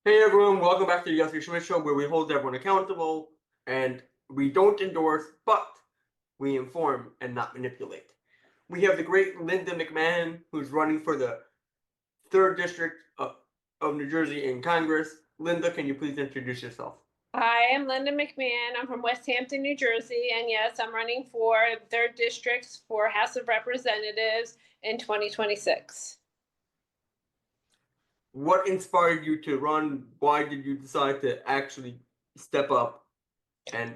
Hey everyone, welcome back to the Yossi Schmidt Show, where we hold everyone accountable and we don't endorse, but we inform and not manipulate. We have the great Linda McMahon, who's running for the 3rd District of New Jersey in Congress. Linda, can you please introduce yourself? Hi, I'm Linda McMahon. I'm from West Hampton, New Jersey, and yes, I'm running for 3rd Districts for House of Representatives in 2026. What inspired you to run? Why did you decide to actually step up? And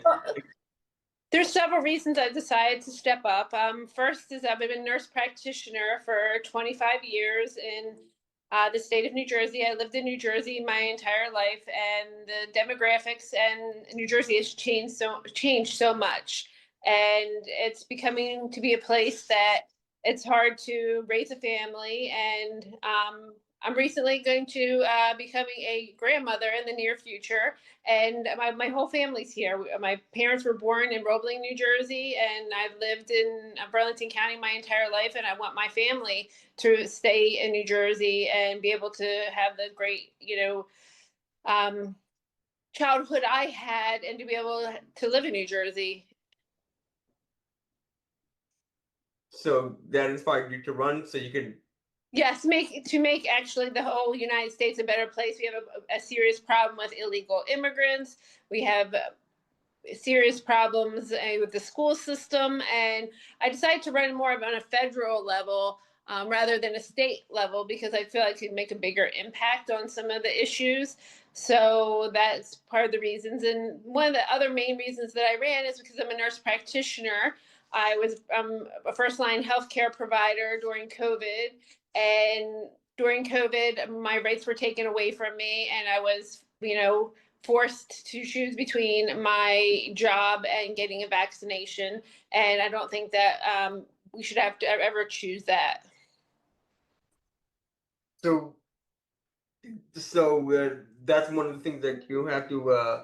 There's several reasons I decided to step up. First is I've been a nurse practitioner for 25 years in the state of New Jersey. I lived in New Jersey my entire life, and the demographics and New Jersey has changed so much, and it's becoming to be a place that it's hard to raise a family. And I'm recently going to becoming a grandmother in the near future, and my whole family's here. My parents were born in Roebling, New Jersey, and I've lived in Burlington County my entire life, and I want my family to stay in New Jersey and be able to have the great, um, childhood I had, and to be able to live in New Jersey. so that inspired you to run so you could. Yes, make actually the whole United States a better place. We have a serious problem with illegal immigrants. We have serious problems with the school system, and I decided to run more on a federal level rather than a state level, because I feel I could make a bigger impact on some of the issues. So that's part of the reasons. And one of the other main reasons that I ran is because I'm a nurse practitioner. I was a first line healthcare provider during COVID, and during COVID, my rights were taken away from me, and I was, forced to choose between my job and getting a vaccination. And I don't think that we should have to ever choose that. So that's one of the things that you have to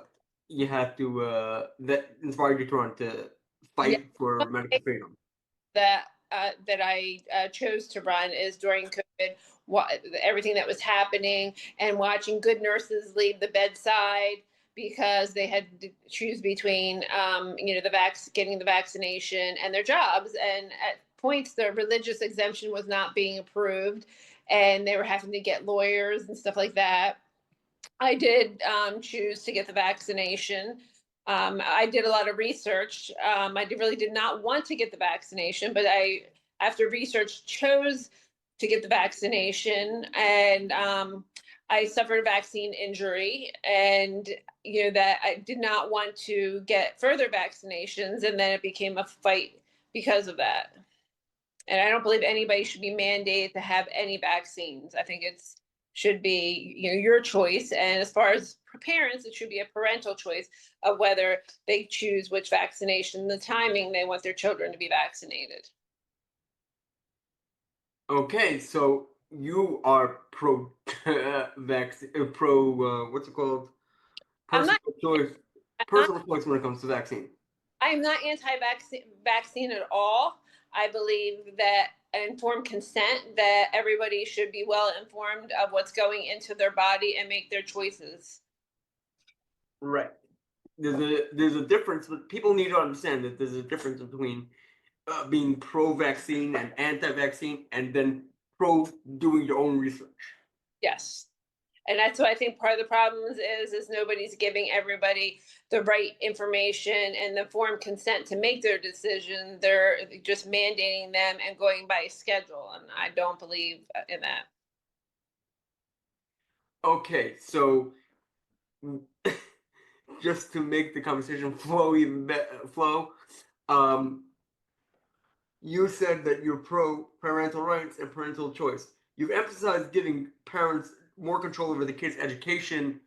that inspired you to run to Yeah, fight for medical freedom. that I chose to run is during COVID. Everything that was happening, and watching good nurses leave the bedside because they had to choose between, getting the vaccination and their jobs. And at points, the religious exemption was not being approved, and they were having to get lawyers and stuff like that. I did choose to get the vaccination. I did a lot of research. Really did not want to get the vaccination, but after research, chose to get the vaccination. And I suffered a vaccine injury, and that I did not want to get further vaccinations, and then it became a fight because of that. And I don't believe anybody should be mandated to have any vaccines. I think it's should be, your choice. And as far as parents, it should be a parental choice of whether they choose which vaccination, the timing they want their children to be vaccinated. Okay, so you are pro vaccine, pro what's it called? I'm not. Personal choice, I'm not. personal choice when it comes to vaccine. I'm not anti-vaccine at all. I believe that informed consent, that everybody should be well informed of what's going into their body and make their choices. Right. There's a difference, but people need to understand that there's a difference between being pro-vaccine and anti-vaccine, and then pro doing your own research. Yes. And that's what I think part of the problems is nobody's giving everybody the right information and the informed consent to make their decision. They're just mandating them and going by a schedule, and I don't believe in that. Okay, so just to make the conversation flow even flow, um, you said that you're pro parental rights and parental choice. You've emphasized giving parents more control over the kids' education.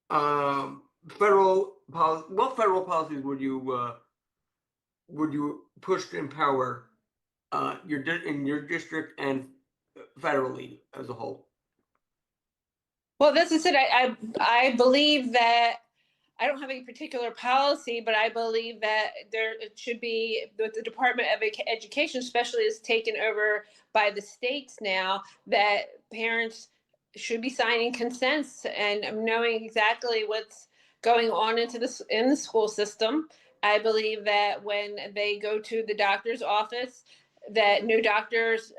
Federal policy. What federal policies would you push to empower in your district and federally as a whole? Well, this is it. I believe that I don't have any particular policy, but I believe that it should be with the Department of Education, especially is taken over by the states now, that parents should be signing consents and knowing exactly what's going on in the school system. I believe that when they go to the doctor's office, that no doctors,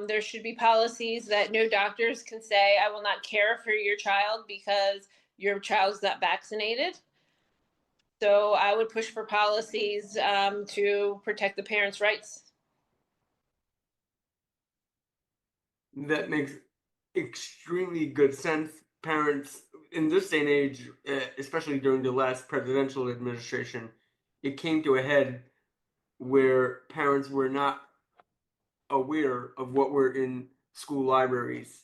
there should be policies that no doctors can say, I will not care for your child because your child's not vaccinated. So I would push for policies to protect the parents' rights. That makes extremely good sense. Parents in this day and age, especially during the last presidential administration, it came to a head where parents were not aware of what were in school libraries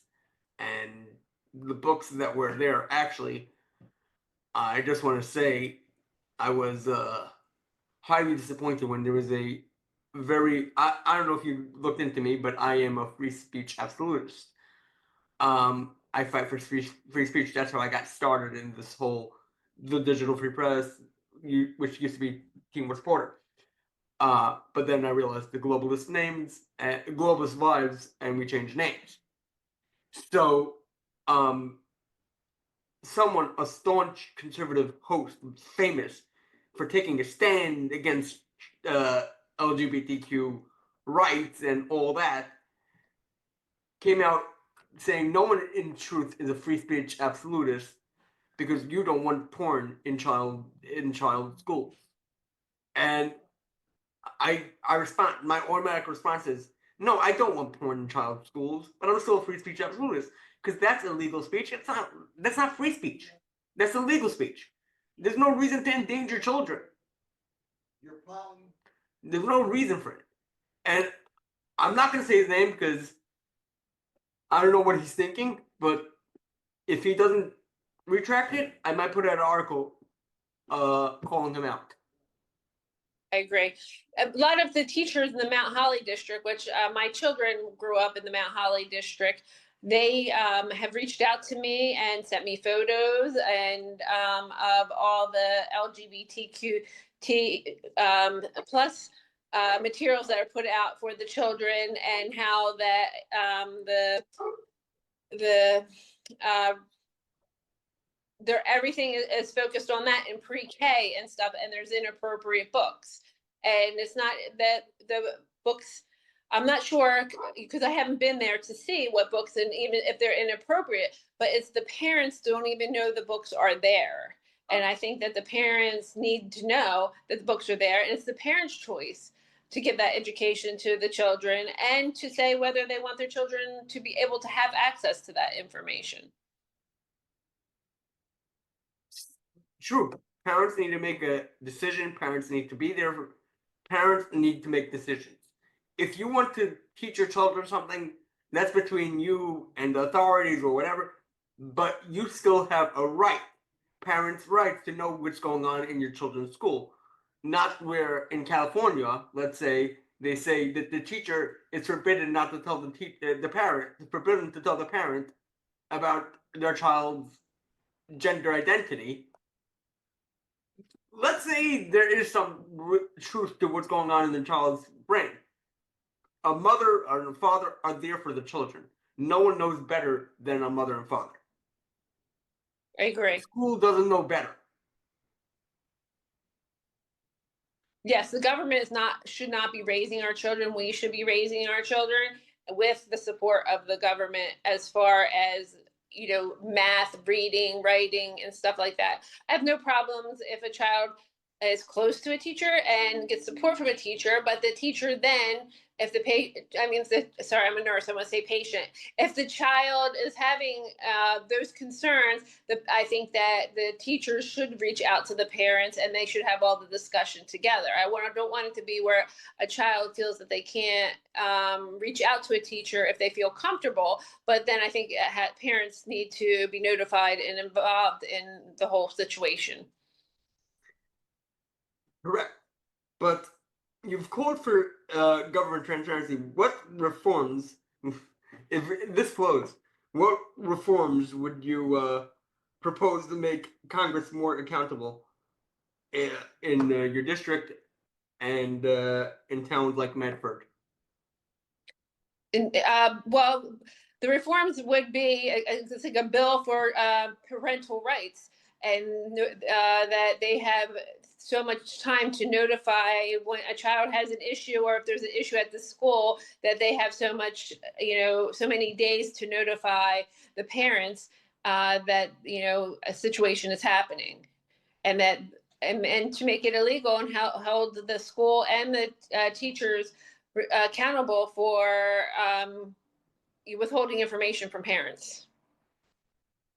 and the books that were there. Actually, I just want to say I was highly disappointed when there was a I don't know if you looked into me, but I am a free speech absolutist. I fight for free speech. That's how I got started in this whole the digital free press, which used to be Team Reporter. But then I realized the globalist globalist lives, and we changed names. So, a staunch conservative host, famous for taking a stand against LGBTQ rights and all that, came out saying no one in truth is a free speech absolutist because you don't want porn in child schools. And I respond. My automatic response is no. I don't want porn in child schools, but I'm still a free speech absolutist because that's illegal speech. It's not. That's not free speech. That's illegal speech. There's no reason to endanger children. There's no reason for it. And I'm not going to say his name because I don't know what he's thinking. But if he doesn't retract it, I might put out an article calling him out. I agree. A lot of the teachers in the Mount Holly district, which my children grew up in the Mount Holly district, they have reached out to me and sent me photos and of all the LGBTQ plus materials that are put out for the children and how that the everything is focused on that in pre-K and stuff, and there's inappropriate books. And it's not that the books, I'm not sure because I haven't been there to see what books and even if they're inappropriate, but it's the parents don't even know the books are there. And I think that the parents need to know that the books are there, and it's the parents' choice to give that education to the children and to say whether they want their children to be able to have access to that information. True. Parents need to make a decision. Parents need to be there. Parents need to make decisions. If you want to teach your children something, that's between you and the authorities or whatever, but you still have a right, parents' rights to know what's going on in your children's school. Not where in California, let's say, they say that the teacher is forbidden not to tell the parent, forbidden to tell the parent about their child's gender identity. Let's say there is some truth to what's going on in the child's brain. A mother or a father are there for the children. No one knows better than a mother and father. I agree. School doesn't know better. Yes, the government should not be raising our children. We should be raising our children with the support of the government as far as math, reading, writing, and stuff like that. I have no problems if a child is close to a teacher and gets support from a teacher, but the teacher then, if sorry, I'm a nurse, I want to say patient. If the child is having those concerns, I think that the teachers should reach out to the parents and they should have all the discussion together. I don't want it to be where a child feels that they can't reach out to a teacher if they feel comfortable, but then I think parents need to be notified and involved in the whole situation. Correct. But you've called for government transparency. What reforms, if this flows, what reforms would you propose to make Congress more accountable in your district and in towns like Medford? Well, The reforms would be it's like a bill for parental rights, and that they have so much time to notify when a child has an issue, or if there's an issue at the school, that they have so much, so many days to notify the parents that a situation is happening, and that and to make it illegal, and hold the school and the teachers accountable for withholding information from parents.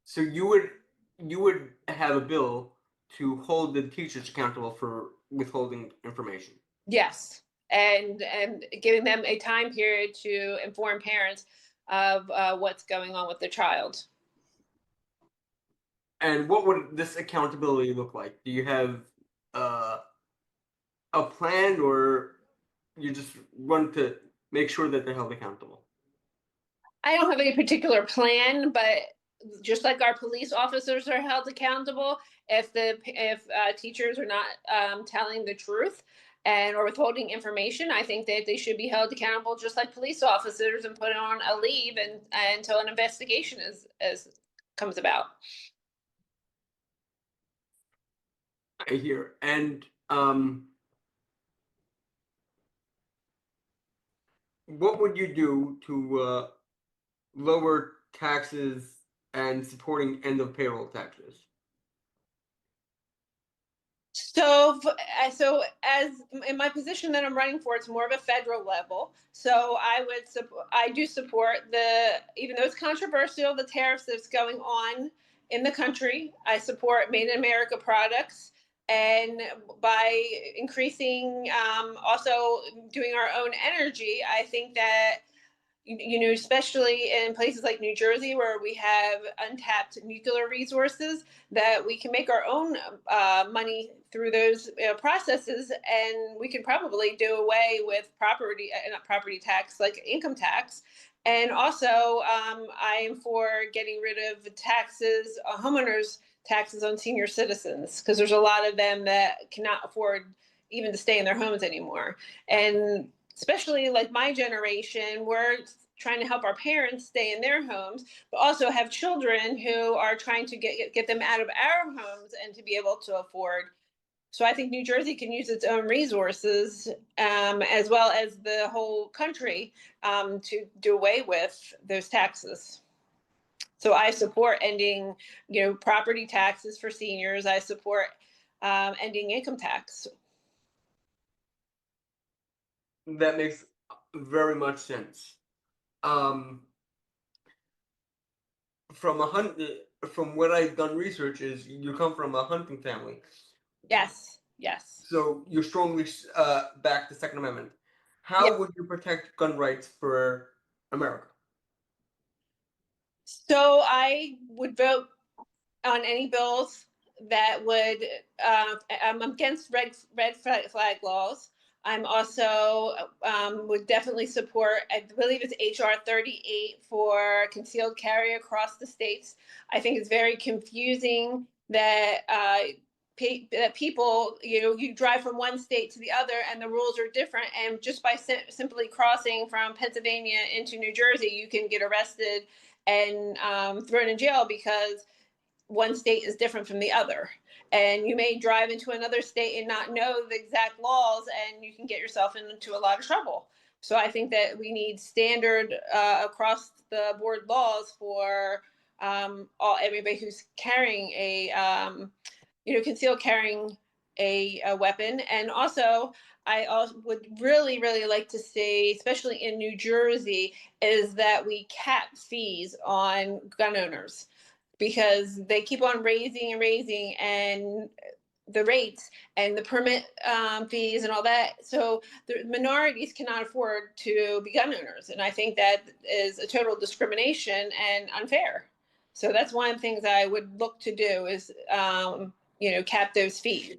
So you would have a bill to hold the teachers accountable for withholding information. Yes, and giving them a time period to inform parents of what's going on with the child. And what would this accountability look like? Do you have uh, a plan, or you just run to make sure that they're held accountable? I don't have any particular plan, but just like our police officers are held accountable, if teachers are not telling the truth and or withholding information, I think that they should be held accountable just like police officers, and put on a leave and until an investigation is comes about. I hear. And what would you do to lower taxes and supporting end of payroll taxes? So, so as in my position that I'm running for, it's more of a federal level. So I do support even though it's controversial, the tariffs that's going on in the country. I support Made in America products, and by increasing, also doing our own energy, I think that especially in places like New Jersey, where we have untapped nuclear resources, that we can make our own money through those processes, and we can probably do away with not property tax, like income tax. And also, I am for getting rid of taxes, homeowners taxes on senior citizens, because there's a lot of them that cannot afford even to stay in their homes anymore. And especially like my generation, we're trying to help our parents stay in their homes, but also have children who are trying to get them out of our homes and to be able to afford. So I think New Jersey can use its own resources, as well as the whole country, to do away with those taxes. So I support ending, property taxes for seniors. I support ending income tax. That makes very much sense. Um, from what I've done research, is you come from a hunting family, Yes, yes. so you strongly back the Second Amendment. Yeah. How would you protect gun rights for America? So I would vote on any bills that would. I'm against red flag laws. I'm also would definitely support. I believe it's HR 38 for concealed carry across the states. I think it's very confusing that that people, you drive from one state to the other and the rules are different, and just by simply crossing from Pennsylvania into New Jersey, you can get arrested and thrown in jail because one state is different from the other. And you may drive into another state and not know the exact laws, and you can get yourself into a lot of trouble. So I think that we need standard across the board laws for everybody who's carrying concealed carrying a weapon. And also, I also would really, really like to see, especially in New Jersey, is that we cap fees on gun owners, because they keep on raising and raising and the rates and the permit fees and all that. So the minorities cannot afford to be gun owners. And I think that is a total discrimination and unfair. So that's one of the things I would look to do is, cap those fees.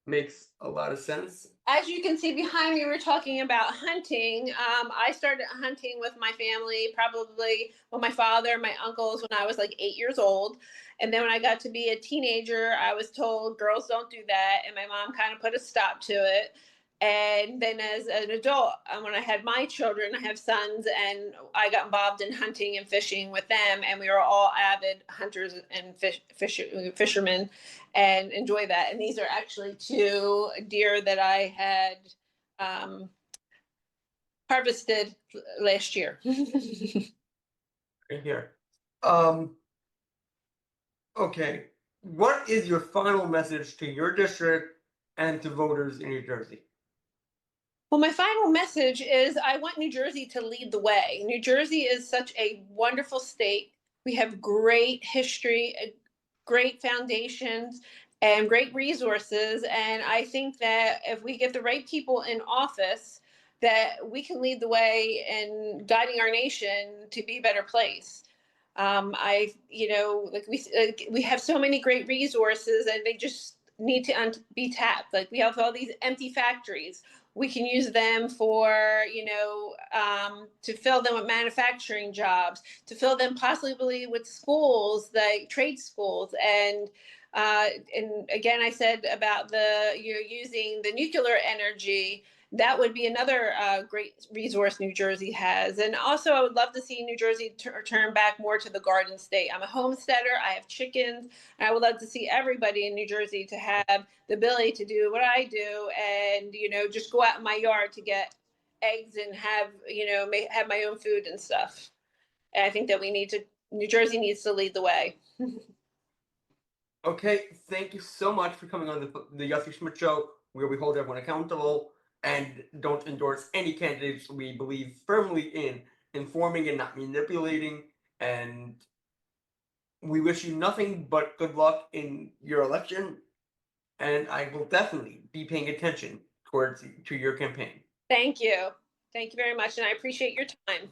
Makes a lot of sense. As you can see behind me, we're talking about hunting. I started hunting with my family, probably with my father and my uncles, when I was like 8 years old. And then when I got to be a teenager, I was told girls don't do that. And my mom kind of put a stop to it. And then as an adult, when I had my children, I have sons, and I got involved in hunting and fishing with them, and we were all avid hunters and fishermen, and enjoy that. And these are actually two deer that I had harvested last year. Right here. Okay. What is your final message to your district and to voters in New Jersey? Well, my final message is I want New Jersey to lead the way. New Jersey is such a wonderful state. We have great history, great foundations, and great resources. And I think that if we get the right people in office, that we can lead the way in guiding our nation to be a better place. We have so many great resources, and they just need to be tapped. Like we have all these empty factories. We can use them for, to fill them with manufacturing jobs, to fill them possibly with schools, like trade schools. And again, I said about using the nuclear energy. That would be another great resource New Jersey has. And also, I would love to see New Jersey turn back more to the garden state. I'm a homesteader. I have chickens. And I would love to see everybody in New Jersey to have the ability to do what I do, and just go out in my yard to get eggs and have have my own food and stuff. And I think that New Jersey needs to lead the way. Okay, thank you so much for coming on the Yossi Schmidt Show, where we hold everyone accountable and don't endorse any candidates. We believe firmly in informing and not manipulating. And we wish you nothing but good luck in your election. And I will definitely be paying attention to your campaign. Thank you. Thank you very much. And I appreciate your time.